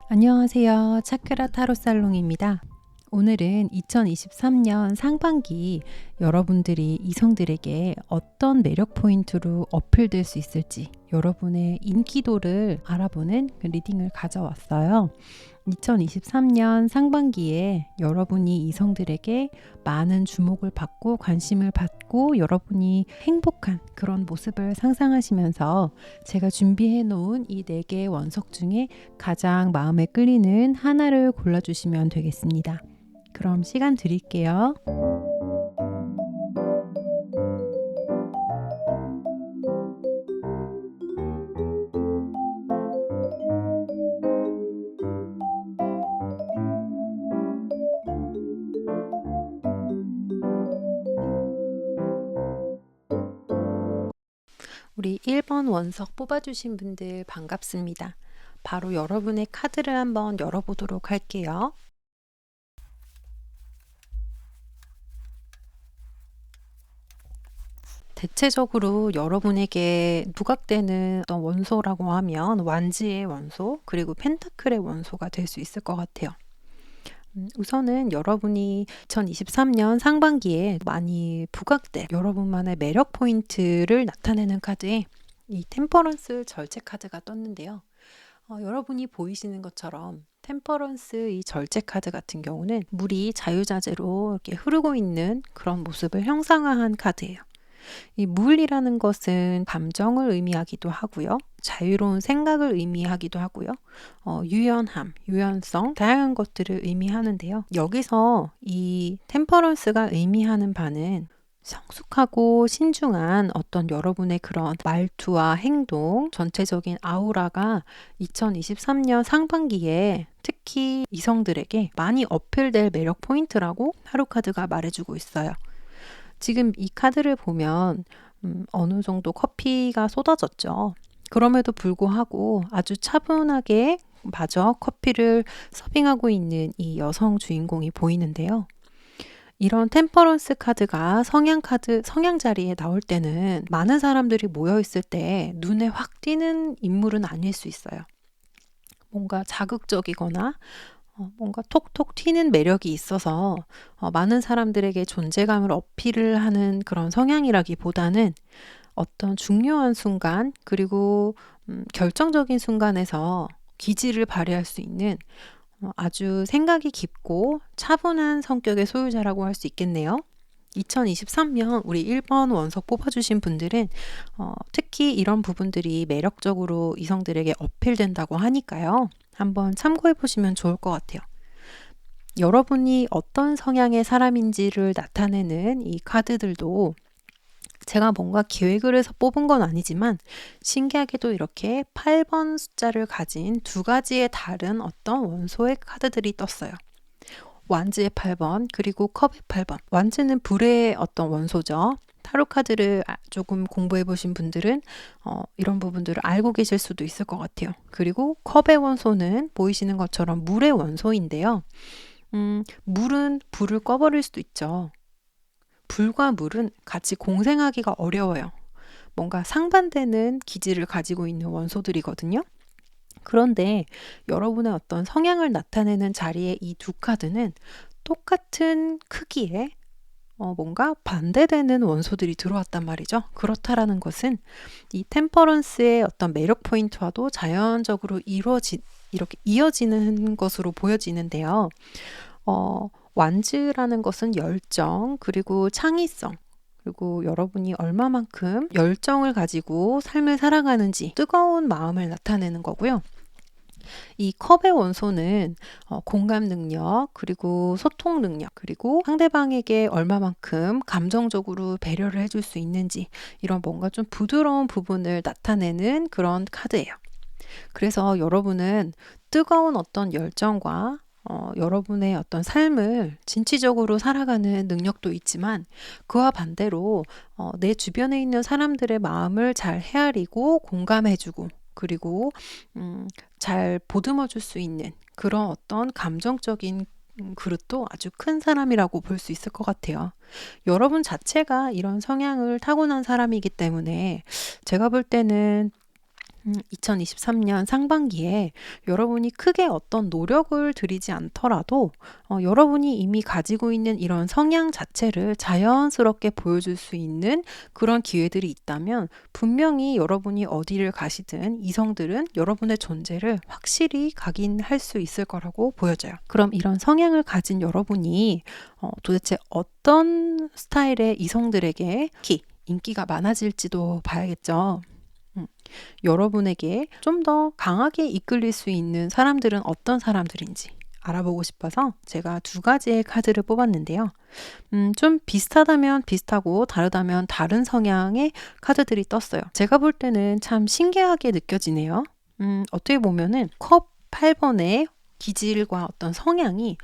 안녕하세요. 차크라 타로 살롱입니다. 오늘은 2023년 상반기 여러분들이 이성들에게 어떤 매력 포인트로 어필될 수 있을지 여러분의 인기도를 알아보는 그 리딩을 가져왔어요. 2023년 상반기에 여러분이 이성들에게 많은 주목을 받고 관심을 받고 여러분이 행복한 그런 모습을 상상하시면서 제가 준비해 놓은 이 4개의 원석 중에 가장 마음에 끌리는 하나를 골라주시면 되겠습니다. 그럼 시간 드릴게요. 우리 1번 원석 뽑아주신 분들 반갑습니다. 바로 여러분의 카드를 한번 열어보도록 할게요. 대체적으로 여러분에게 부각되는 어떤 원소라고 하면 완지의 원소 그리고 펜타클의 원소가 될 수 있을 것 같아요. 우선은 여러분이 2023년 상반기에 많이 부각될 여러분만의 매력 포인트를 나타내는 카드에 이 템퍼런스 절제 카드가 떴는데요. 여러분이 보이시는 것처럼 템퍼런스 이 절제 카드 같은 경우는 물이 자유자재로 이렇게 흐르고 있는 그런 모습을 형상화한 카드예요. 이 물이라는 것은 감정을 의미하기도 하고요. 자유로운 생각을 의미하기도 하고요. 유연함, 유연성, 다양한 것들을 의미하는데요. 여기서 이 템퍼런스가 의미하는 바는 성숙하고 신중한 어떤 여러분의 그런 말투와 행동, 전체적인 아우라가 2023년 상반기에 특히 이성들에게 많이 어필될 매력 포인트라고 타로 카드가 말해주고 있어요. 지금 이 카드를 보면 어느 정도 커피가 쏟아졌죠. 그럼에도 불구하고 아주 차분하게 마저 커피를 서빙하고 있는 이 여성 주인공이 보이는데요. 이런 템퍼런스 카드가 성향 자리에 나올 때는 많은 사람들이 모여 있을 때 눈에 확 띄는 인물은 아닐 수 있어요. 뭔가 자극적이거나 뭔가 톡톡 튀는 매력이 있어서 많은 사람들에게 존재감을 어필을 하는 그런 성향이라기보다는 어떤 중요한 순간 그리고 결정적인 순간에서 기지를 발휘할 수 있는 아주 생각이 깊고 차분한 성격의 소유자라고 할 수 있겠네요. 2023년 우리 1번 원석 뽑아주신 분들은 특히 이런 부분들이 매력적으로 이성들에게 어필된다고 하니까요. 한번 참고해 보시면 좋을 것 같아요. 여러분이 어떤 성향의 사람인지를 나타내는 이 카드들도 제가 뭔가 기획을 해서 뽑은 건 아니지만 신기하게도 이렇게 8번 숫자를 가진 2가지의 다른 어떤 원소의 카드들이 떴어요. 완즈의 8번 그리고 컵의 8번. 완즈는 불의 어떤 원소죠. 타로 카드를 조금 공부해 보신 분들은 이런 부분들을 알고 계실 수도 있을 것 같아요. 그리고 컵의 원소는 보이시는 것처럼 물의 원소인데요. 물은 불을 꺼버릴 수도 있죠. 불과 물은 같이 공생하기가 어려워요. 뭔가 상반되는 기질을 가지고 있는 원소들이거든요. 그런데 여러분의 어떤 성향을 나타내는 자리에 이 2카드는 똑같은 크기의 뭔가 반대되는 원소들이 들어왔단 말이죠. 그렇다라는 것은 이 템퍼런스의 어떤 매력 포인트와도 자연적으로 이렇게 이어지는 것으로 보여지는데요. 완즈라는 것은 열정, 그리고 창의성, 그리고 여러분이 얼마만큼 열정을 가지고 삶을 살아가는지 뜨거운 마음을 나타내는 거고요. 이 컵의 원소는 공감 능력, 그리고 소통 능력, 그리고 상대방에게 얼마만큼 감정적으로 배려를 해줄 수 있는지 이런 뭔가 좀 부드러운 부분을 나타내는 그런 카드예요. 그래서 여러분은 뜨거운 어떤 열정과 여러분의 어떤 삶을 진취적으로 살아가는 능력도 있지만 그와 반대로 내 주변에 있는 사람들의 마음을 잘 헤아리고 공감해주고 그리고 잘 보듬어 줄 수 있는 그런 어떤 감정적인 그릇도 아주 큰 사람이라고 볼 수 있을 것 같아요. 여러분 자체가 이런 성향을 타고난 사람이기 때문에 제가 볼 때는 2023년 상반기에 여러분이 크게 어떤 노력을 들이지 않더라도 여러분이 이미 가지고 있는 이런 성향 자체를 자연스럽게 보여줄 수 있는 그런 기회들이 있다면 분명히 여러분이 어디를 가시든 이성들은 여러분의 존재를 확실히 각인할 수 있을 거라고 보여져요. 그럼 이런 성향을 가진 여러분이 도대체 어떤 스타일의 이성들에게 특히 인기가 많아질지도 봐야겠죠. 음, 여러분에게 좀 더 강하게 이끌릴 수 있는 사람들은 어떤 사람들인지 알아보고 싶어서 제가 두 가지의 카드를 뽑았는데요. 좀 비슷하다면 비슷하고 다르다면 다른 성향의 카드들이 떴어요. 제가 볼 때는 참 신기하게 느껴지네요. 어떻게 보면은 컵 8번의 기질과 어떤 성향이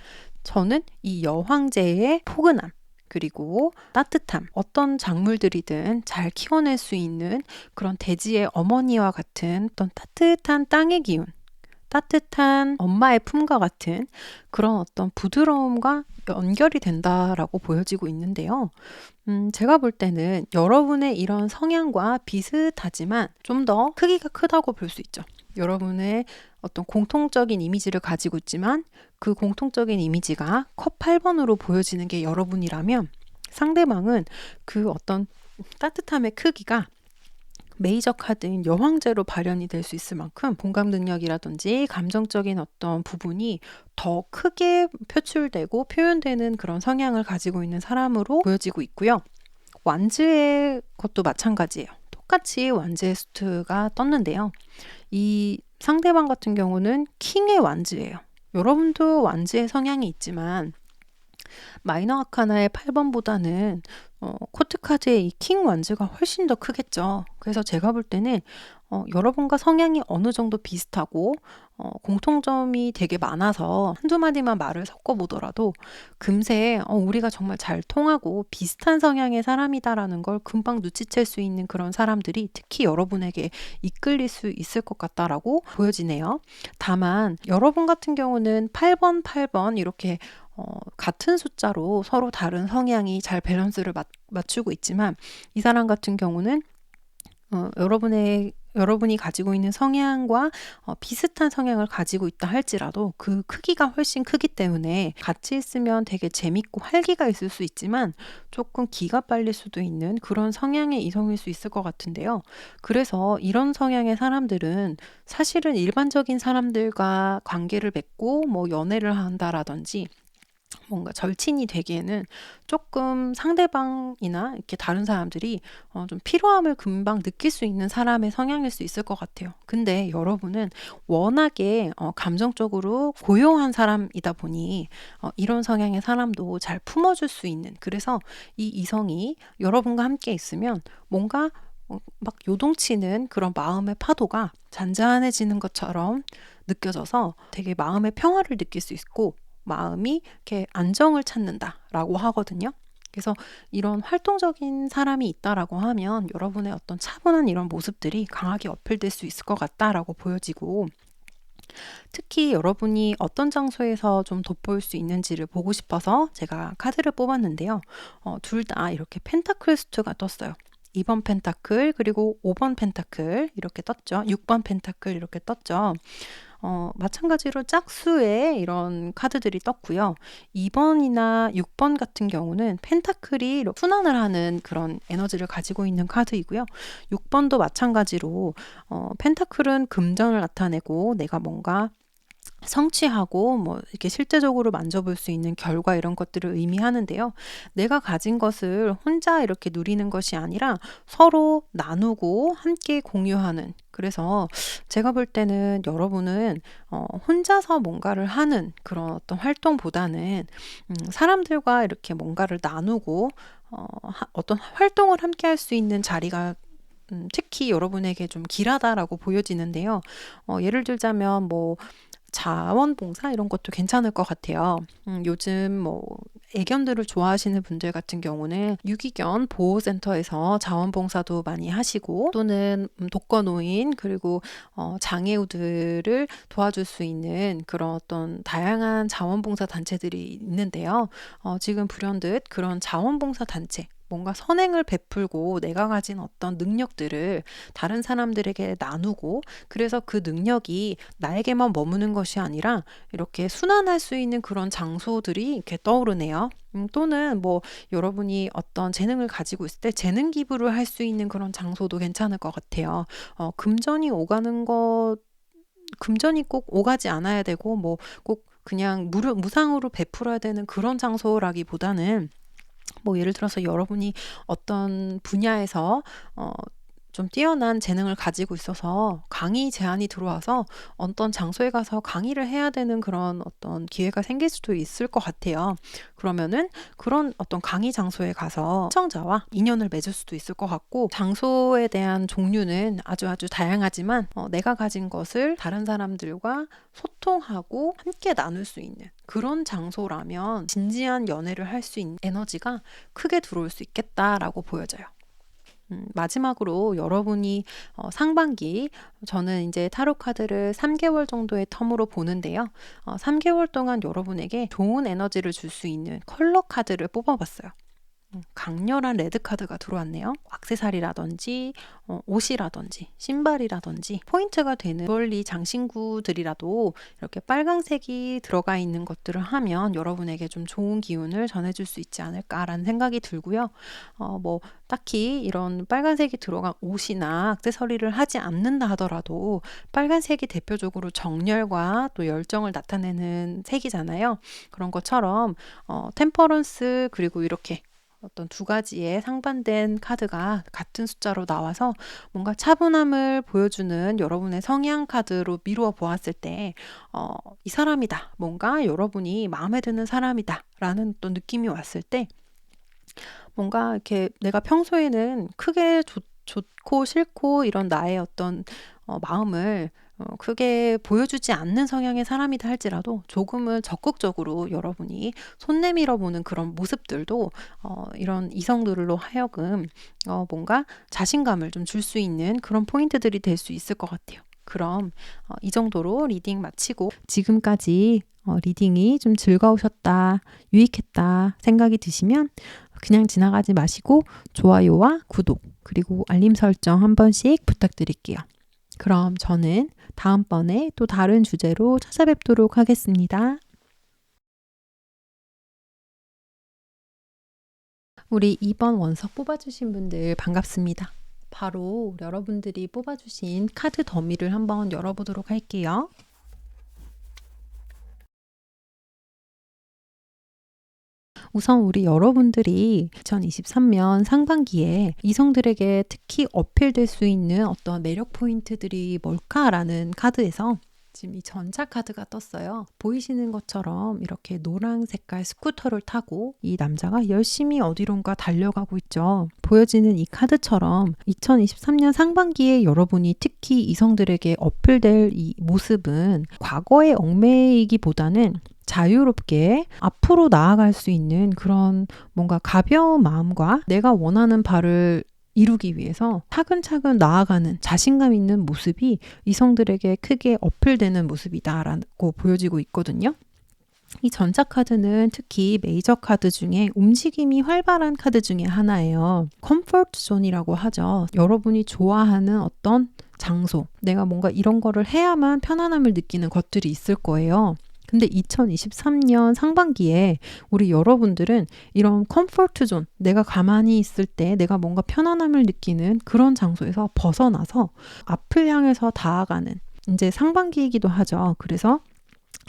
저는 이 여황제의 포근함, 그리고 따뜻함, 어떤 작물들이든 잘 키워낼 수 있는 그런 대지의 어머니와 같은 어떤 따뜻한 땅의 기운, 따뜻한 엄마의 품과 같은 그런 어떤 부드러움과 연결이 된다라고 보여지고 있는데요. 제가 볼 때는 여러분의 이런 성향과 비슷하지만 좀 더 크기가 크다고 볼 수 있죠. 여러분의 어떤 공통적인 이미지를 가지고 있지만 그 공통적인 이미지가 컵 8번으로 보여지는 게 여러분이라면 상대방은 그 어떤 따뜻함의 크기가 메이저 카드인 여황제로 발현이 될 수 있을 만큼 공감 능력이라든지 감정적인 어떤 부분이 더 크게 표출되고 표현되는 그런 성향을 가지고 있는 사람으로 보여지고 있고요. 완즈의 것도 마찬가지예요. 똑같이 완즈의 수트가 떴는데요. 이 상대방 같은 경우는 킹의 완즈예요. 여러분도 완즈의 성향이 있지만 마이너 아카나의 8번보다는 코트 카드의 이 킹 완즈가 훨씬 더 크겠죠. 그래서 제가 볼 때는 여러분과 성향이 어느 정도 비슷하고 공통점이 되게 많아서 한두 마디만 말을 섞어보더라도 금세 우리가 정말 잘 통하고 비슷한 성향의 사람이다라는 걸 금방 눈치챌 수 있는 그런 사람들이 특히 여러분에게 이끌릴 수 있을 것 같다라고 보여지네요. 다만 여러분 같은 경우는 8번, 8번 이렇게 같은 숫자로 서로 다른 성향이 잘 밸런스를 맞추고 있지만 이 사람 같은 경우는 여러분이 가지고 있는 성향과 비슷한 성향을 가지고 있다 할지라도 그 크기가 훨씬 크기 때문에 같이 있으면 되게 재밌고 활기가 있을 수 있지만 조금 기가 빨릴 수도 있는 그런 성향의 이성일 수 있을 것 같은데요. 그래서 이런 성향의 사람들은 사실은 일반적인 사람들과 관계를 맺고 뭐 연애를 한다라든지 뭔가 절친이 되기에는 조금 상대방이나 이렇게 다른 사람들이 좀 필요함을 금방 느낄 수 있는 사람의 성향일 수 있을 것 같아요. 근데 여러분은 워낙에 감정적으로 고요한 사람이다 보니 이런 성향의 사람도 잘 품어줄 수 있는, 그래서 이 이성이 여러분과 함께 있으면 뭔가 막 요동치는 그런 마음의 파도가 잔잔해지는 것처럼 느껴져서 되게 마음의 평화를 느낄 수 있고 마음이 이렇게 안정을 찾는다라고 하거든요. 그래서 이런 활동적인 사람이 있다라고 하면 여러분의 어떤 차분한 이런 모습들이 강하게 어필될 수 있을 것 같다라고 보여지고, 특히 여러분이 어떤 장소에서 좀 돋보일 수 있는지를 보고 싶어서 제가 카드를 뽑았는데요. 둘 다 이렇게 펜타클 수트가 떴어요. 2번 펜타클 그리고 5번 펜타클 이렇게 떴죠. 6번 펜타클 이렇게 떴죠. 마찬가지로 짝수의 이런 카드들이 떴고요. 2번이나 6번 같은 경우는 펜타클이 순환을 하는 그런 에너지를 가지고 있는 카드이고요. 6번도 마찬가지로 펜타클은 금전을 나타내고 내가 뭔가 성취하고 뭐 이렇게 실제적으로 만져볼 수 있는 결과 이런 것들을 의미하는데요. 내가 가진 것을 혼자 이렇게 누리는 것이 아니라 서로 나누고 함께 공유하는, 그래서 제가 볼 때는 여러분은 혼자서 뭔가를 하는 그런 어떤 활동보다는 사람들과 이렇게 뭔가를 나누고 어떤 활동을 함께 할 수 있는 자리가 특히 여러분에게 좀 길하다라고 보여지는데요. 예를 들자면 뭐 자원봉사 이런 것도 괜찮을 것 같아요. 요즘 뭐 애견들을 좋아하시는 분들 같은 경우는 유기견 보호센터에서 자원봉사도 많이 하시고 또는 독거노인 그리고 장애우들을 도와줄 수 있는 그런 어떤 다양한 자원봉사 단체들이 있는데요. 지금 불현듯 그런 자원봉사 단체 뭔가 선행을 베풀고 내가 가진 어떤 능력들을 다른 사람들에게 나누고 그래서 그 능력이 나에게만 머무는 것이 아니라 이렇게 순환할 수 있는 그런 장소들이 이렇게 떠오르네요. 또는 뭐 여러분이 어떤 재능을 가지고 있을 때 재능 기부를 할 수 있는 그런 장소도 괜찮을 것 같아요. 금전이 꼭 오가지 않아야 되고 뭐 꼭 그냥 무상으로 베풀어야 되는 그런 장소라기보다는 뭐 예를 들어서 여러분이 어떤 분야에서 좀 뛰어난 재능을 가지고 있어서 강의 제안이 들어와서 어떤 장소에 가서 강의를 해야 되는 그런 어떤 기회가 생길 수도 있을 것 같아요. 그러면은 그런 어떤 강의 장소에 가서 시청자와 인연을 맺을 수도 있을 것 같고, 장소에 대한 종류는 아주 다양하지만 내가 가진 것을 다른 사람들과 소통하고 함께 나눌 수 있는 그런 장소라면 진지한 연애를 할 수 있는 에너지가 크게 들어올 수 있겠다라고 보여져요. 마지막으로 여러분이 상반기, 저는 이제 타로 카드를 3개월 정도의 텀으로 보는데요. 3개월 동안 여러분에게 좋은 에너지를 줄 수 있는 컬러 카드를 뽑아봤어요. 강렬한 레드 카드가 들어왔네요. 액세서리라든지 옷이라든지 신발이라든지 포인트가 되는 주얼리 장신구들이라도 이렇게 빨강색이 들어가 있는 것들을 하면 여러분에게 좀 좋은 기운을 전해줄 수 있지 않을까라는 생각이 들고요. 뭐 딱히 이런 빨간색이 들어간 옷이나 액세서리를 하지 않는다 하더라도 빨간색이 대표적으로 정열과 또 열정을 나타내는 색이잖아요. 그런 것처럼 템퍼런스, 그리고 이렇게 어떤 두 가지의 상반된 카드가 같은 숫자로 나와서 뭔가 차분함을 보여주는 여러분의 성향 카드로 미루어 보았을 때 이 사람이다, 뭔가 여러분이 마음에 드는 사람이다 라는 또 느낌이 왔을 때 뭔가 이렇게 내가 평소에는 크게 좋고 싫고 이런 나의 어떤 마음을 크게 보여주지 않는 성향의 사람이다 할지라도 조금은 적극적으로 여러분이 손 내밀어 보는 그런 모습들도 이런 이성들로 하여금 뭔가 자신감을 좀 줄 수 있는 그런 포인트들이 될 수 있을 것 같아요. 그럼 이 정도로 리딩 마치고, 지금까지 리딩이 좀 즐거우셨다, 유익했다 생각이 드시면 그냥 지나가지 마시고 좋아요와 구독 그리고 알림 설정 한 번씩 부탁드릴게요. 그럼 저는 다음번에 또 다른 주제로 찾아뵙도록 하겠습니다. 우리 2번 원석 뽑아주신 분들 반갑습니다. 바로 여러분들이 뽑아주신 카드 더미를 한번 열어보도록 할게요. 우선 우리 여러분들이 2023년 상반기에 이성들에게 특히 어필될 수 있는 어떤 매력 포인트들이 뭘까라는 카드에서 지금 이 전차 카드가 떴어요. 보이시는 것처럼 이렇게 노란 색깔 스쿠터를 타고 이 남자가 열심히 어디론가 달려가고 있죠. 보여지는 이 카드처럼 2023년 상반기에 여러분이 특히 이성들에게 어필될 이 모습은 과거의 얽매이기보다는 자유롭게 앞으로 나아갈 수 있는 그런 뭔가 가벼운 마음과 내가 원하는 바를 이루기 위해서 차근차근 나아가는 자신감 있는 모습이 이성들에게 크게 어필되는 모습이다라고 보여지고 있거든요. 이 전차 카드는 특히 메이저 카드 중에 움직임이 활발한 카드 중에 하나예요. 컴포트 존이라고 하죠. 여러분이 좋아하는 어떤 장소, 내가 뭔가 이런 거를 해야만 편안함을 느끼는 것들이 있을 거예요. 근데 2023년 상반기에 우리 여러분들은 이런 컴포트 존, 내가 가만히 있을 때 내가 뭔가 편안함을 느끼는 그런 장소에서 벗어나서 앞을 향해서 다가가는 이제 상반기이기도 하죠. 그래서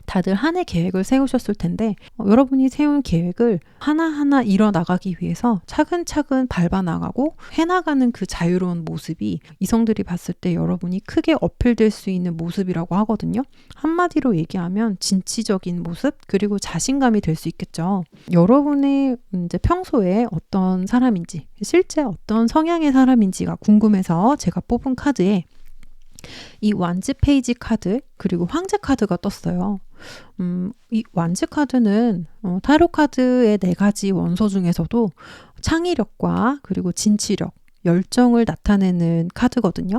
다들 한 해 계획을 세우셨을 텐데 여러분이 세운 계획을 하나하나 이뤄나가기 위해서 차근차근 밟아나가고 해나가는 그 자유로운 모습이 이성들이 봤을 때 여러분이 크게 어필될 수 있는 모습이라고 하거든요. 한마디로 얘기하면 진취적인 모습, 그리고 자신감이 될 수 있겠죠. 여러분의 이제 평소에 어떤 사람인지, 실제 어떤 성향의 사람인지가 궁금해서 제가 뽑은 카드에 이 완즈 페이지 카드 그리고 황제 카드가 떴어요. 이 완즈 카드는 타로 카드의 4가지 원소 중에서도 창의력과 그리고 진취력, 열정을 나타내는 카드거든요.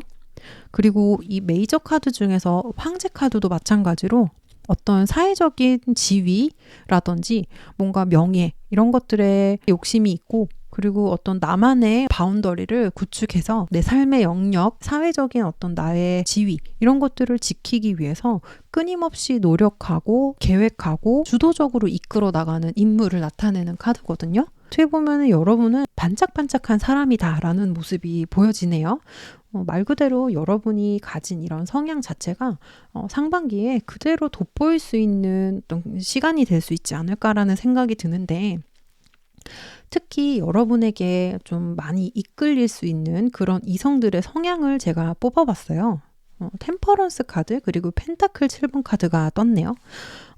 그리고 이 메이저 카드 중에서 황제 카드도 마찬가지로 어떤 사회적인 지위라든지 뭔가 명예 이런 것들에 욕심이 있고 그리고 어떤 나만의 바운더리를 구축해서 내 삶의 영역, 사회적인 어떤 나의 지위 이런 것들을 지키기 위해서 끊임없이 노력하고 계획하고 주도적으로 이끌어 나가는 인물을 나타내는 카드거든요. 어떻게 보면 여러분은 반짝반짝한 사람이다라는 모습이 보여지네요. 말 그대로 여러분이 가진 이런 성향 자체가 상반기에 그대로 돋보일 수 있는 어떤 시간이 될 수 있지 않을까라는 생각이 드는데, 특히 여러분에게 좀 많이 이끌릴 수 있는 그런 이성들의 성향을 제가 뽑아봤어요. 템퍼런스 카드 그리고 펜타클 7번 카드가 떴네요.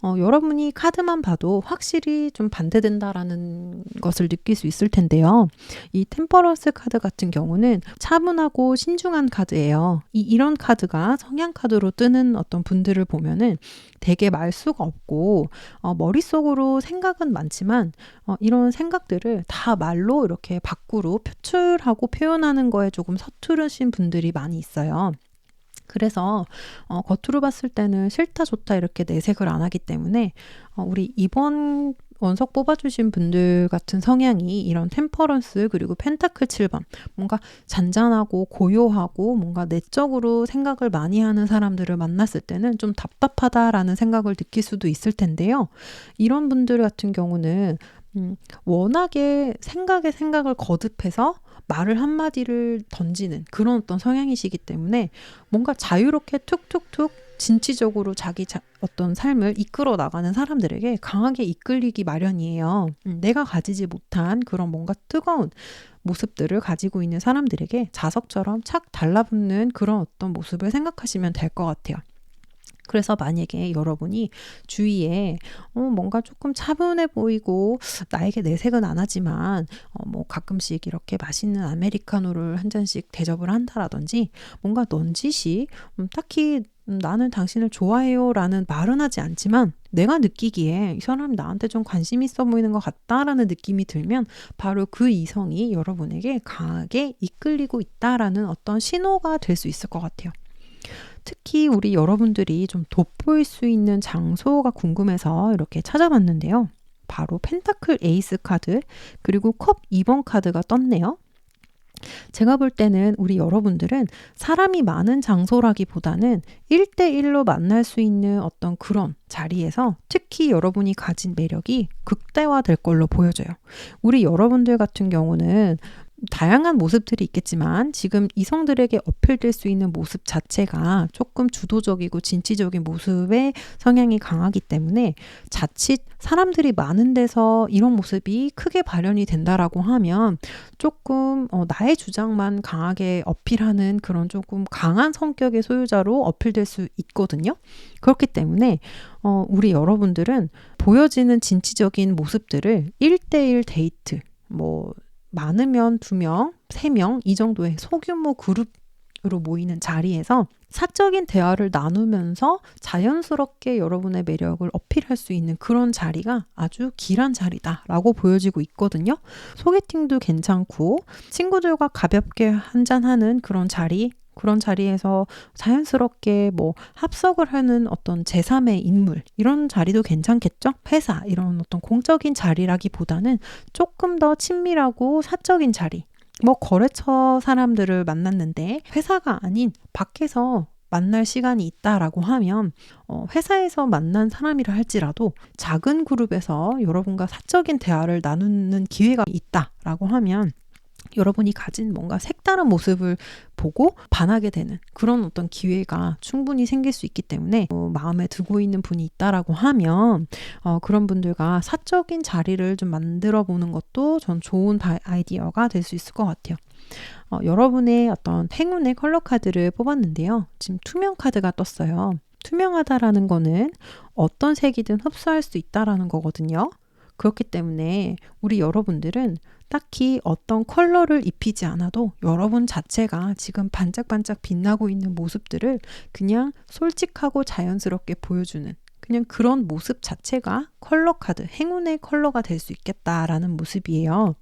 여러분이 카드만 봐도 확실히 좀 반대된다라는 것을 느낄 수 있을 텐데요. 이 템퍼런스 카드 같은 경우는 차분하고 신중한 카드예요. 이런 카드가 성향 카드로 뜨는 어떤 분들을 보면은 되게 말수가 없고 머릿속으로 생각은 많지만 이런 생각들을 다 말로 이렇게 밖으로 표출하고 표현하는 거에 조금 서투르신 분들이 많이 있어요. 그래서 겉으로 봤을 때는 싫다 좋다 이렇게 내색을 안 하기 때문에 우리 이번 원석 뽑아주신 분들 같은 성향이 이런 템퍼런스 그리고 펜타클 7번, 뭔가 잔잔하고 고요하고 뭔가 내적으로 생각을 많이 하는 사람들을 만났을 때는 좀 답답하다라는 생각을 느낄 수도 있을 텐데요. 이런 분들 같은 경우는 워낙에 생각을 거듭해서 말을 한마디를 던지는 그런 어떤 성향이시기 때문에 뭔가 자유롭게 툭툭툭 진취적으로 자기 어떤 삶을 이끌어 나가는 사람들에게 강하게 이끌리기 마련이에요. 내가 가지지 못한 그런 뭔가 뜨거운 모습들을 가지고 있는 사람들에게 자석처럼 착 달라붙는 그런 어떤 모습을 생각하시면 될 것 같아요. 그래서 만약에 여러분이 주위에 뭔가 조금 차분해 보이고 나에게 내색은 안 하지만 뭐 가끔씩 이렇게 맛있는 아메리카노를 한 잔씩 대접을 한다라든지 뭔가 넌지시 딱히 나는 당신을 좋아해요 라는 말은 하지 않지만 내가 느끼기에 이 사람이 나한테 좀 관심 있어 보이는 것 같다라는 느낌이 들면 바로 그 이성이 여러분에게 강하게 이끌리고 있다라는 어떤 신호가 될 수 있을 것 같아요. 특히 우리 여러분들이 좀 돋보일 수 있는 장소가 궁금해서 이렇게 찾아봤는데요. 바로 펜타클 에이스 카드 그리고 컵 2번 카드가 떴네요. 제가 볼 때는 우리 여러분들은 사람이 많은 장소라기보다는 1대1로 만날 수 있는 어떤 그런 자리에서 특히 여러분이 가진 매력이 극대화될 걸로 보여져요. 우리 여러분들 같은 경우는 다양한 모습들이 있겠지만 지금 이성들에게 어필될 수 있는 모습 자체가 조금 주도적이고 진취적인 모습의 성향이 강하기 때문에 자칫 사람들이 많은 데서 이런 모습이 크게 발현이 된다라고 하면 조금 나의 주장만 강하게 어필하는 그런 조금 강한 성격의 소유자로 어필될 수 있거든요. 그렇기 때문에 우리 여러분들은 보여지는 진취적인 모습들을 1대1 데이트, 뭐 많으면 2명, 3명 이 정도의 소규모 그룹으로 모이는 자리에서 사적인 대화를 나누면서 자연스럽게 여러분의 매력을 어필할 수 있는 그런 자리가 아주 길한 자리다라고 보여지고 있거든요. 소개팅도 괜찮고 친구들과 가볍게 한잔하는 그런 자리에서 자연스럽게 뭐 합석을 하는 어떤 제3의 인물 이런 자리도 괜찮겠죠? 회사 이런 어떤 공적인 자리라기보다는 조금 더 친밀하고 사적인 자리, 뭐 거래처 사람들을 만났는데 회사가 아닌 밖에서 만날 시간이 있다라고 하면 회사에서 만난 사람이라 할지라도 작은 그룹에서 여러분과 사적인 대화를 나누는 기회가 있다라고 하면 여러분이 가진 뭔가 색다른 모습을 보고 반하게 되는 그런 어떤 기회가 충분히 생길 수 있기 때문에 마음에 두고 있는 분이 있다라고 하면 그런 분들과 사적인 자리를 좀 만들어 보는 것도 전 좋은 아이디어가 될 수 있을 것 같아요. 여러분의 어떤 행운의 컬러 카드를 뽑았는데요. 지금 투명 카드가 떴어요. 투명하다라는 거는 어떤 색이든 흡수할 수 있다라는 거거든요. 그렇기 때문에 우리 여러분들은 딱히 어떤 컬러를 입히지 않아도 여러분 자체가 지금 반짝반짝 빛나고 있는 모습들을 그냥 솔직하고 자연스럽게 보여주는 그냥 그런 모습 자체가 컬러 카드, 행운의 컬러가 될 수 있겠다라는 모습이에요.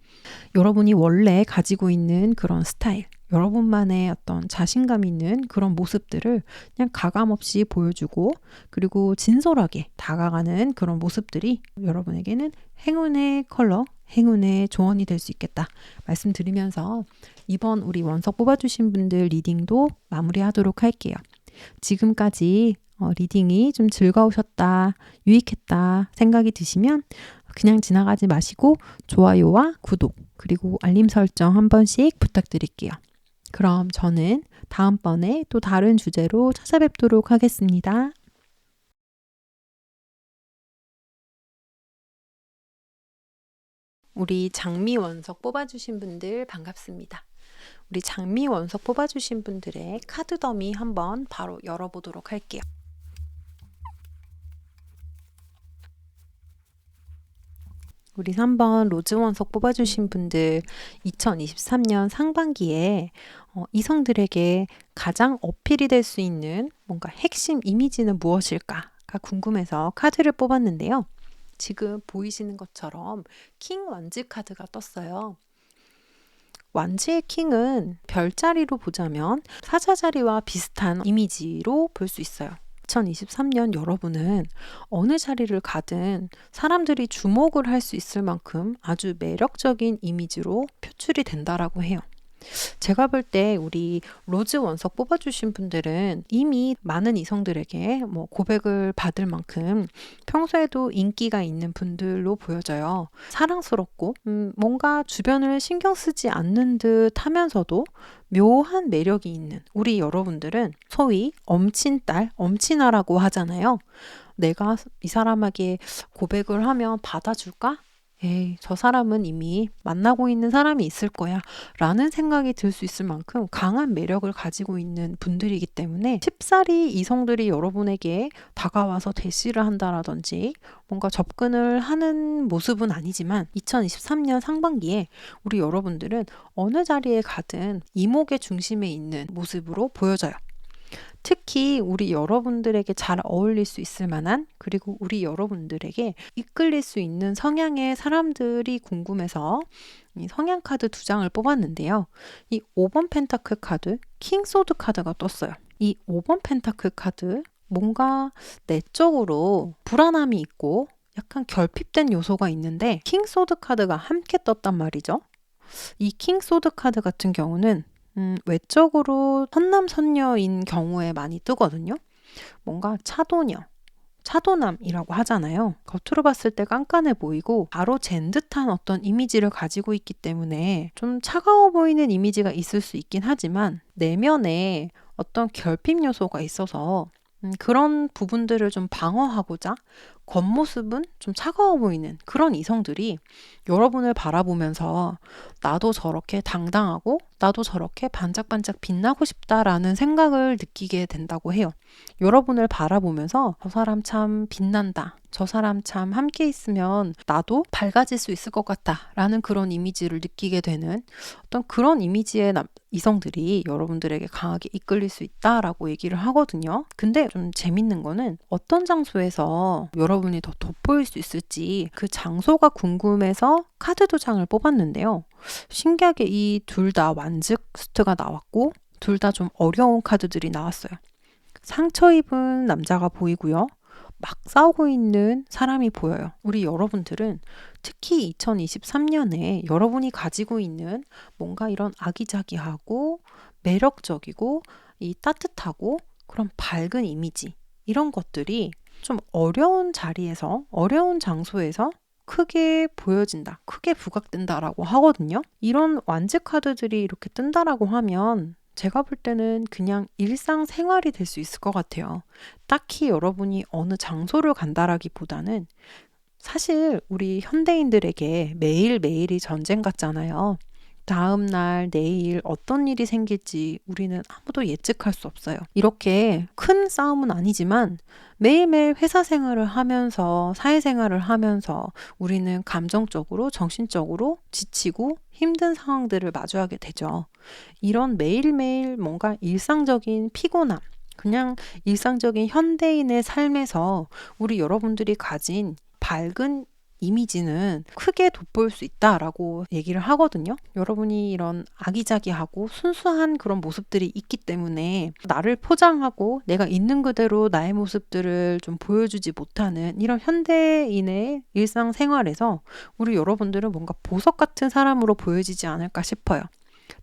여러분이 원래 가지고 있는 그런 스타일, 여러분만의 어떤 자신감 있는 그런 모습들을 그냥 가감없이 보여주고 그리고 진솔하게 다가가는 그런 모습들이 여러분에게는 행운의 컬러, 행운의 조언이 될 수 있겠다 말씀드리면서 이번 우리 원석 뽑아주신 분들 리딩도 마무리하도록 할게요. 지금까지 리딩이 좀 즐거우셨다, 유익했다 생각이 드시면 그냥 지나가지 마시고 좋아요와 구독 그리고 알림 설정 한 번씩 부탁드릴게요. 그럼 저는 다음번에 또 다른 주제로 찾아뵙도록 하겠습니다. 우리 장미 원석 뽑아주신 분들 반갑습니다. 우리 장미 원석 뽑아주신 분들의 카드 더미 한번 바로 열어보도록 할게요. 우리 3번 로즈 원석 뽑아주신 분들 2023년 상반기에 이성들에게 가장 어필이 될 수 있는 뭔가 핵심 이미지는 무엇일까가 궁금해서 카드를 뽑았는데요. 지금 보이시는 것처럼 킹 완즈 카드가 떴어요. 완즈의 킹은 별자리로 보자면 사자자리와 비슷한 이미지로 볼 수 있어요. 2023년 여러분은 어느 자리를 가든 사람들이 주목을 할 수 있을 만큼 아주 매력적인 이미지로 표출이 된다라고 해요. 제가 볼 때 우리 로즈 원석 뽑아주신 분들은 이미 많은 이성들에게 고백을 받을 만큼 평소에도 인기가 있는 분들로 보여져요. 사랑스럽고 뭔가 주변을 신경 쓰지 않는 듯 하면서도 묘한 매력이 있는 우리 여러분들은 소위 엄친딸, 엄친아라고 하잖아요. 내가 이 사람에게 고백을 하면 받아줄까? 에이, 저 사람은 이미 만나고 있는 사람이 있을 거야 라는 생각이 들 수 있을 만큼 강한 매력을 가지고 있는 분들이기 때문에 쉽사리 이성들이 여러분에게 다가와서 대시를 한다라든지 뭔가 접근을 하는 모습은 아니지만 2023년 상반기에 우리 여러분들은 어느 자리에 가든 이목의 중심에 있는 모습으로 보여져요. 특히 우리 여러분들에게 잘 어울릴 수 있을 만한 그리고 우리 여러분들에게 이끌릴 수 있는 성향의 사람들이 궁금해서 이 성향 카드 2장을 뽑았는데요. 이 5번 펜타클 카드, 킹 소드 카드가 떴어요. 이 5번 펜타클 카드 뭔가 내적으로 불안함이 있고 약간 결핍된 요소가 있는데 킹 소드 카드가 함께 떴단 말이죠. 이 킹 소드 카드 같은 경우는 외적으로 선남선녀인 경우에 많이 뜨거든요. 뭔가 차도남이라고 하잖아요. 겉으로 봤을 때 깐깐해 보이고 바로 잰 듯한 어떤 이미지를 가지고 있기 때문에 좀 차가워 보이는 이미지가 있을 수 있긴 하지만 내면에 어떤 결핍 요소가 있어서 그런 부분들을 좀 방어하고자 겉모습은 좀 차가워 보이는 그런 이성들이 여러분을 바라보면서 나도 저렇게 당당하고 나도 저렇게 반짝반짝 빛나고 싶다라는 생각을 느끼게 된다고 해요. 여러분을 바라보면서 저 사람 참 빛난다. 저 사람 참 함께 있으면 나도 밝아질 수 있을 것 같다 라는 그런 이미지를 느끼게 되는 어떤 그런 이미지의 이성들이 여러분들에게 강하게 이끌릴 수 있다라고 얘기를 하거든요. 근데 좀 재밌는 거는 어떤 장소에서 여러분이 더 돋보일 수 있을지 그 장소가 궁금해서 카드 2장을 뽑았는데요. 신기하게 이 둘 다 완즈스트가 나왔고 둘 다 좀 어려운 카드들이 나왔어요. 상처 입은 남자가 보이고요. 막 싸우고 있는 사람이 보여요. 우리 여러분들은 특히 2023년에 여러분이 가지고 있는 뭔가 이런 아기자기하고 매력적이고 이 따뜻하고 그런 밝은 이미지 이런 것들이 좀 어려운 자리에서 어려운 장소에서 크게 보여진다, 크게 부각된다라고 하거든요. 이런 완즈 카드들이 이렇게 뜬다라고 하면 제가 볼 때는 그냥 일상생활이 될 수 있을 것 같아요. 딱히 여러분이 어느 장소를 간다라기보다는 사실 우리 현대인들에게 매일매일이 전쟁 같잖아요. 다음 날, 내일 어떤 일이 생길지 우리는 아무도 예측할 수 없어요. 이렇게 큰 싸움은 아니지만 매일매일 회사 생활을 하면서 사회생활을 하면서 우리는 감정적으로, 정신적으로 지치고 힘든 상황들을 마주하게 되죠. 이런 매일매일 뭔가 일상적인 피곤함, 그냥 일상적인 현대인의 삶에서 우리 여러분들이 가진 밝은 이미지는 크게 돋보일 수 있다라고 얘기를 하거든요. 여러분이 이런 아기자기하고 순수한 그런 모습들이 있기 때문에 나를 포장하고 내가 있는 그대로 나의 모습들을 좀 보여주지 못하는 이런 현대인의 일상생활에서 우리 여러분들은 뭔가 보석 같은 사람으로 보여지지 않을까 싶어요.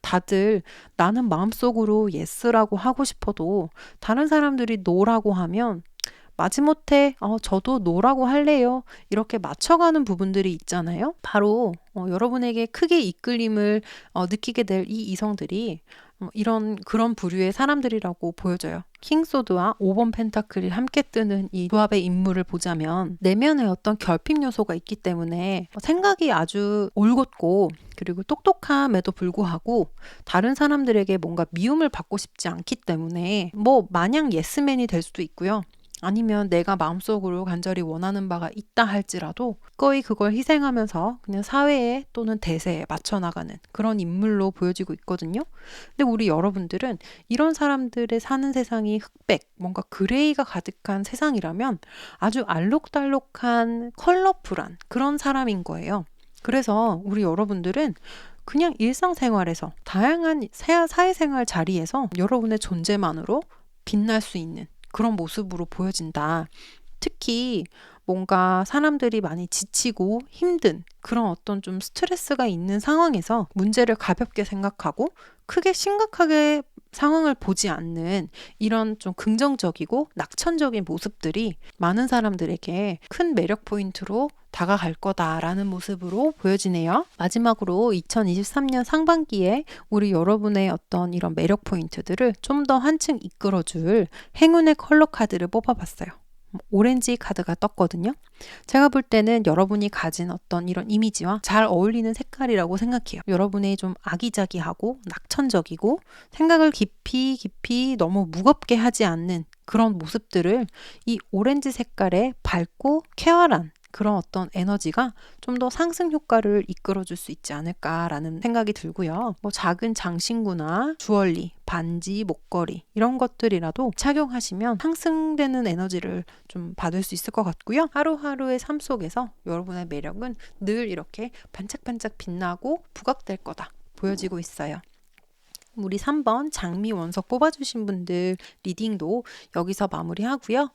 다들 나는 마음속으로 예스라고 하고 싶어도 다른 사람들이 노라고 하면 마지못해 저도 노라고 할래요. 이렇게 맞춰가는 부분들이 있잖아요. 바로 여러분에게 크게 이끌림을 느끼게 될 이 이성들이 이런 그런 부류의 사람들이라고 보여져요. 킹소드와 5번 펜타클이 함께 뜨는 이 조합의 인물을 보자면 내면에 어떤 결핍 요소가 있기 때문에 생각이 아주 올곧고 그리고 똑똑함에도 불구하고 다른 사람들에게 뭔가 미움을 받고 싶지 않기 때문에 뭐 마냥 예스맨이 될 수도 있고요. 아니면 내가 마음속으로 간절히 원하는 바가 있다 할지라도 거의 그걸 희생하면서 그냥 사회에 또는 대세에 맞춰 나가는 그런 인물로 보여지고 있거든요. 근데 우리 여러분들은 이런 사람들의 사는 세상이 흑백, 뭔가 그레이가 가득한 세상이라면 아주 알록달록한 컬러풀한 그런 사람인 거예요. 그래서 우리 여러분들은 그냥 일상생활에서 다양한 사회생활 자리에서 여러분의 존재만으로 빛날 수 있는 그런 모습으로 보여진다. 특히 뭔가 사람들이 많이 지치고 힘든 그런 어떤 좀 스트레스가 있는 상황에서 문제를 가볍게 생각하고 크게 심각하게 상황을 보지 않는 이런 좀 긍정적이고 낙천적인 모습들이 많은 사람들에게 큰 매력 포인트로 다가갈 거다라는 모습으로 보여지네요. 마지막으로 2023년 상반기에 우리 여러분의 어떤 이런 매력 포인트들을 좀 더 한층 이끌어줄 행운의 컬러 카드를 뽑아봤어요. 오렌지 카드가 떴거든요. 제가 볼 때는 여러분이 가진 어떤 이런 이미지와 잘 어울리는 색깔이라고 생각해요. 여러분의 좀 아기자기하고 낙천적이고 생각을 깊이 너무 무겁게 하지 않는 그런 모습들을 이 오렌지 색깔의 밝고 쾌활한 그런 어떤 에너지가 좀 더 상승 효과를 이끌어줄 수 있지 않을까라는 생각이 들고요. 뭐 작은 장신구나 주얼리, 반지, 목걸이 이런 것들이라도 착용하시면 상승되는 에너지를 좀 받을 수 있을 것 같고요. 하루하루의 삶 속에서 여러분의 매력은 늘 이렇게 반짝반짝 빛나고 부각될 거다 보여지고 있어요. 우리 3번 장미 원석 뽑아주신 분들 리딩도 여기서 마무리하고요.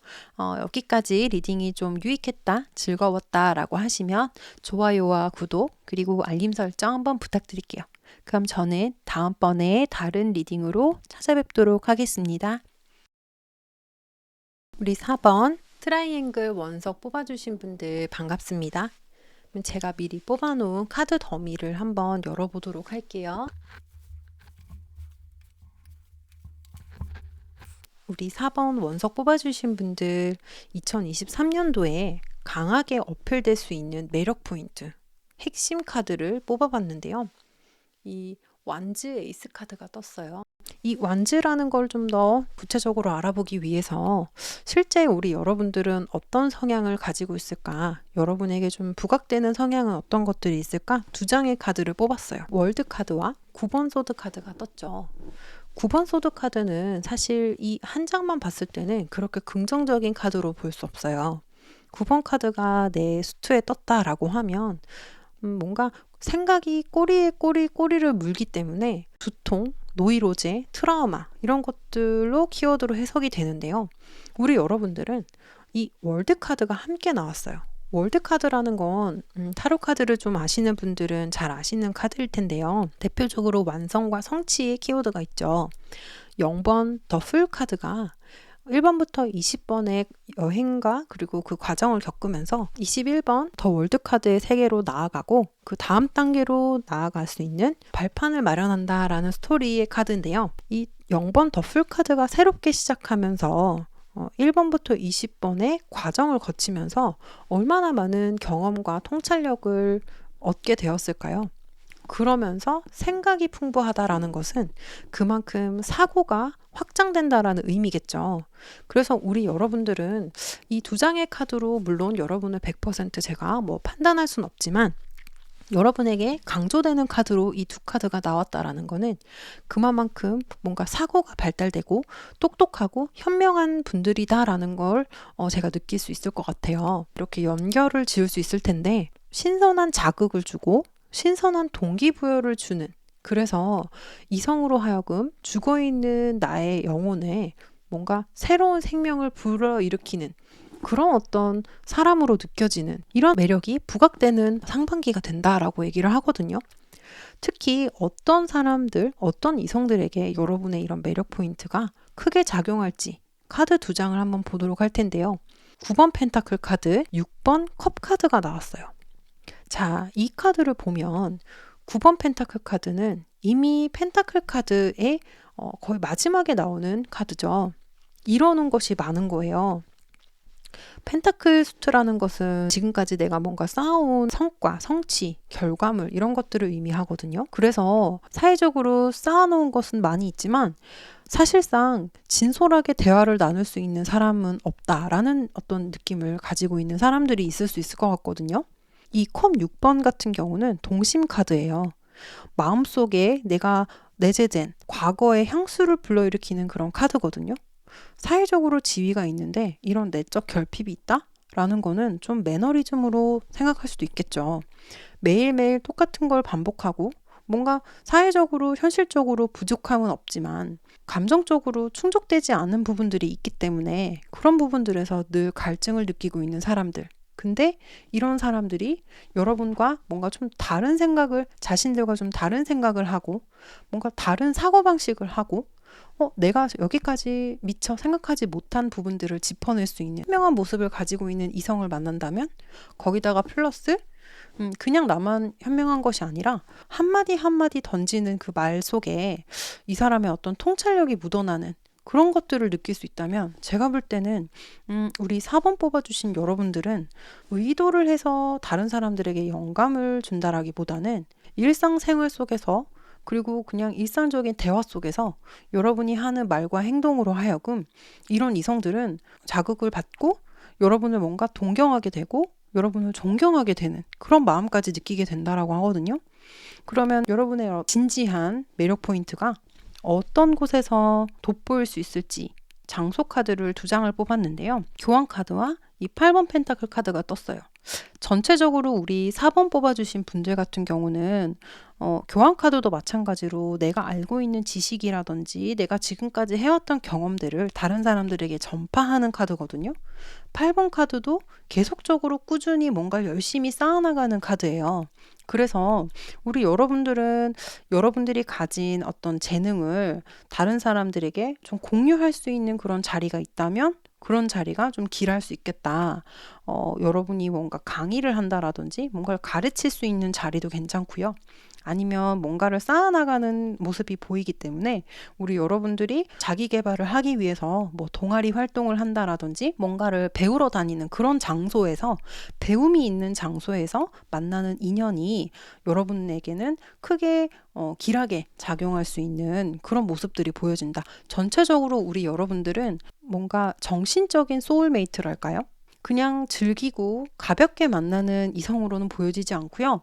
여기까지 리딩이 좀 유익했다, 즐거웠다 라고 하시면 좋아요와 구독 그리고 알림 설정 한번 부탁드릴게요. 그럼 저는 다음번에 다른 리딩으로 찾아뵙도록 하겠습니다. 우리 4번 트라이앵글 원석 뽑아주신 분들 반갑습니다. 제가 미리 뽑아놓은 카드 더미를 한번 열어보도록 할게요. 우리 4번 원석 뽑아주신 분들 2023년도에 강하게 어필될 수 있는 매력 포인트, 핵심 카드를 뽑아봤는데요. 이 완즈 에이스 카드가 떴어요. 이 완즈라는 걸 좀 더 구체적으로 알아보기 위해서 실제 우리 여러분들은 어떤 성향을 가지고 있을까? 여러분에게 좀 부각되는 성향은 어떤 것들이 있을까? 두 장의 카드를 뽑았어요. 월드 카드와 9번 소드 카드가 떴죠. 9번 소드 카드는 사실 이 한 장만 봤을 때는 그렇게 긍정적인 카드로 볼 수 없어요. 9번 카드가 내 수트에 떴다라고 하면 뭔가 생각이 꼬리에 꼬리를 물기 때문에 두통, 노이로제, 트라우마 이런 것들로 키워드로 해석이 되는데요. 우리 여러분들은 이 월드 카드가 함께 나왔어요. 월드 카드라는 건 타로 카드를 좀 아시는 분들은 잘 아시는 카드일 텐데요. 대표적으로 완성과 성취의 키워드가 있죠. 0번 더 풀 카드가 1번부터 20번의 여행과 그리고 그 과정을 겪으면서 21번 더 월드 카드의 세계로 나아가고 그 다음 단계로 나아갈 수 있는 발판을 마련한다라는 스토리의 카드인데요. 이 0번 더 풀 카드가 새롭게 시작하면서 1번부터 20번의 과정을 거치면서 얼마나 많은 경험과 통찰력을 얻게 되었을까요? 그러면서 생각이 풍부하다라는 것은 그만큼 사고가 확장된다라는 의미겠죠. 그래서 우리 여러분들은 이 두 장의 카드로 물론 여러분을 100% 제가 뭐 판단할 순 없지만 여러분에게 강조되는 카드로 이 두 카드가 나왔다라는 거는 그만큼 뭔가 사고가 발달되고 똑똑하고 현명한 분들이다라는 걸 제가 느낄 수 있을 것 같아요. 이렇게 연결을 지을 수 있을 텐데 신선한 자극을 주고 신선한 동기부여를 주는, 그래서 이성으로 하여금 죽어있는 나의 영혼에 뭔가 새로운 생명을 불어일으키는 그런 어떤 사람으로 느껴지는 이런 매력이 부각되는 상반기가 된다라고 얘기를 하거든요. 특히 어떤 사람들, 어떤 이성들에게 여러분의 이런 매력 포인트가 크게 작용할지 카드 2장을 한번 보도록 할 텐데요. 9번 펜타클 카드, 6번 컵 카드가 나왔어요. 자, 이 카드를 보면 9번 펜타클 카드는 이미 펜타클 카드의 거의 마지막에 나오는 카드죠. 이뤄놓은 것이 많은 거예요. 펜타클 수트라는 것은 지금까지 내가 뭔가 쌓아온 성과, 성취, 결과물 이런 것들을 의미하거든요. 그래서 사회적으로 쌓아놓은 것은 많이 있지만 사실상 진솔하게 대화를 나눌 수 있는 사람은 없다라는 어떤 느낌을 가지고 있는 사람들이 있을 수 있을 것 같거든요. 이 컵 6번 같은 경우는 동심 카드예요. 마음속에 내가 내재된 과거의 향수를 불러일으키는 그런 카드거든요. 사회적으로 지위가 있는데 이런 내적 결핍이 있다? 라는 거는 좀 매너리즘으로 생각할 수도 있겠죠. 매일매일 똑같은 걸 반복하고 뭔가 사회적으로 현실적으로 부족함은 없지만 감정적으로 충족되지 않은 부분들이 있기 때문에 그런 부분들에서 늘 갈증을 느끼고 있는 사람들. 근데 이런 사람들이 여러분과 뭔가 좀 다른 생각을, 자신들과 좀 다른 생각을 하고 뭔가 다른 사고방식을 하고 내가 여기까지 미처 생각하지 못한 부분들을 짚어낼 수 있는 현명한 모습을 가지고 있는 이성을 만난다면 거기다가 플러스 그냥 나만 현명한 것이 아니라 한마디 한마디 던지는 그 말 속에 이 사람의 어떤 통찰력이 묻어나는 그런 것들을 느낄 수 있다면 제가 볼 때는 우리 4번 뽑아주신 여러분들은 의도를 해서 다른 사람들에게 영감을 준다라기보다는 일상생활 속에서 그리고 그냥 일상적인 대화 속에서 여러분이 하는 말과 행동으로 하여금 이런 이성들은 자극을 받고 여러분을 뭔가 동경하게 되고 여러분을 존경하게 되는 그런 마음까지 느끼게 된다라고 하거든요. 그러면 여러분의 진지한 매력 포인트가 어떤 곳에서 돋보일 수 있을지 장소 카드를 2장을 뽑았는데요. 교환 카드와 이 8번 펜타클 카드가 떴어요. 전체적으로 우리 4번 뽑아주신 분들 같은 경우는 교환 카드도 마찬가지로 내가 알고 있는 지식이라든지 내가 지금까지 해왔던 경험들을 다른 사람들에게 전파하는 카드거든요. 8번 카드도 계속적으로 꾸준히 뭔가 열심히 쌓아나가는 카드예요. 그래서 우리 여러분들은 여러분들이 가진 어떤 재능을 다른 사람들에게 좀 공유할 수 있는 그런 자리가 있다면 그런 자리가 좀 길할 수 있겠다. 여러분이 뭔가 강의를 한다라든지 뭔가를 가르칠 수 있는 자리도 괜찮고요. 아니면 뭔가를 쌓아나가는 모습이 보이기 때문에 우리 여러분들이 자기 개발을 하기 위해서 뭐 동아리 활동을 한다라든지 뭔가를 배우러 다니는 그런 장소에서 배움이 있는 장소에서 만나는 인연이 여러분에게는 크게 길하게 작용할 수 있는 그런 모습들이 보여진다. 전체적으로 우리 여러분들은 뭔가 정신적인 소울메이트랄까요? 그냥 즐기고 가볍게 만나는 이성으로는 보여지지 않고요.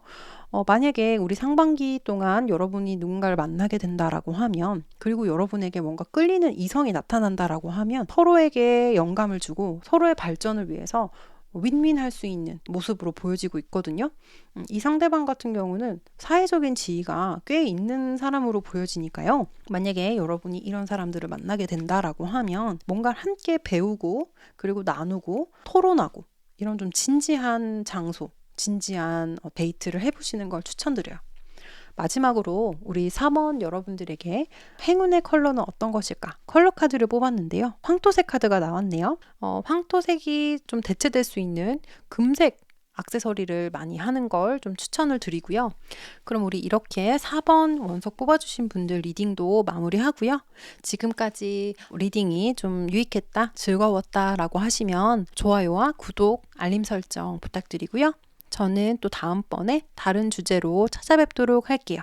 만약에 우리 상반기 동안 여러분이 누군가를 만나게 된다라고 하면 그리고 여러분에게 뭔가 끌리는 이성이 나타난다라고 하면 서로에게 영감을 주고 서로의 발전을 위해서 윈윈할 수 있는 모습으로 보여지고 있거든요. 이 상대방 같은 경우는 사회적인 지위가 꽤 있는 사람으로 보여지니까요. 만약에 여러분이 이런 사람들을 만나게 된다라고 하면 뭔가를 함께 배우고 그리고 나누고 토론하고 이런 좀 진지한 장소, 진지한 데이트를 해보시는 걸 추천드려요. 마지막으로 우리 3번 여러분들에게 행운의 컬러는 어떤 것일까? 컬러 카드를 뽑았는데요. 황토색 카드가 나왔네요. 황토색이 좀 대체될 수 있는 금색 액세서리를 많이 하는 걸 좀 추천을 드리고요. 그럼 우리 이렇게 4번 원석 뽑아주신 분들 리딩도 마무리하고요. 지금까지 리딩이 좀 유익했다, 즐거웠다 라고 하시면 좋아요와 구독, 알림 설정 부탁드리고요. 저는 또 다음번에 다른 주제로 찾아뵙도록 할게요.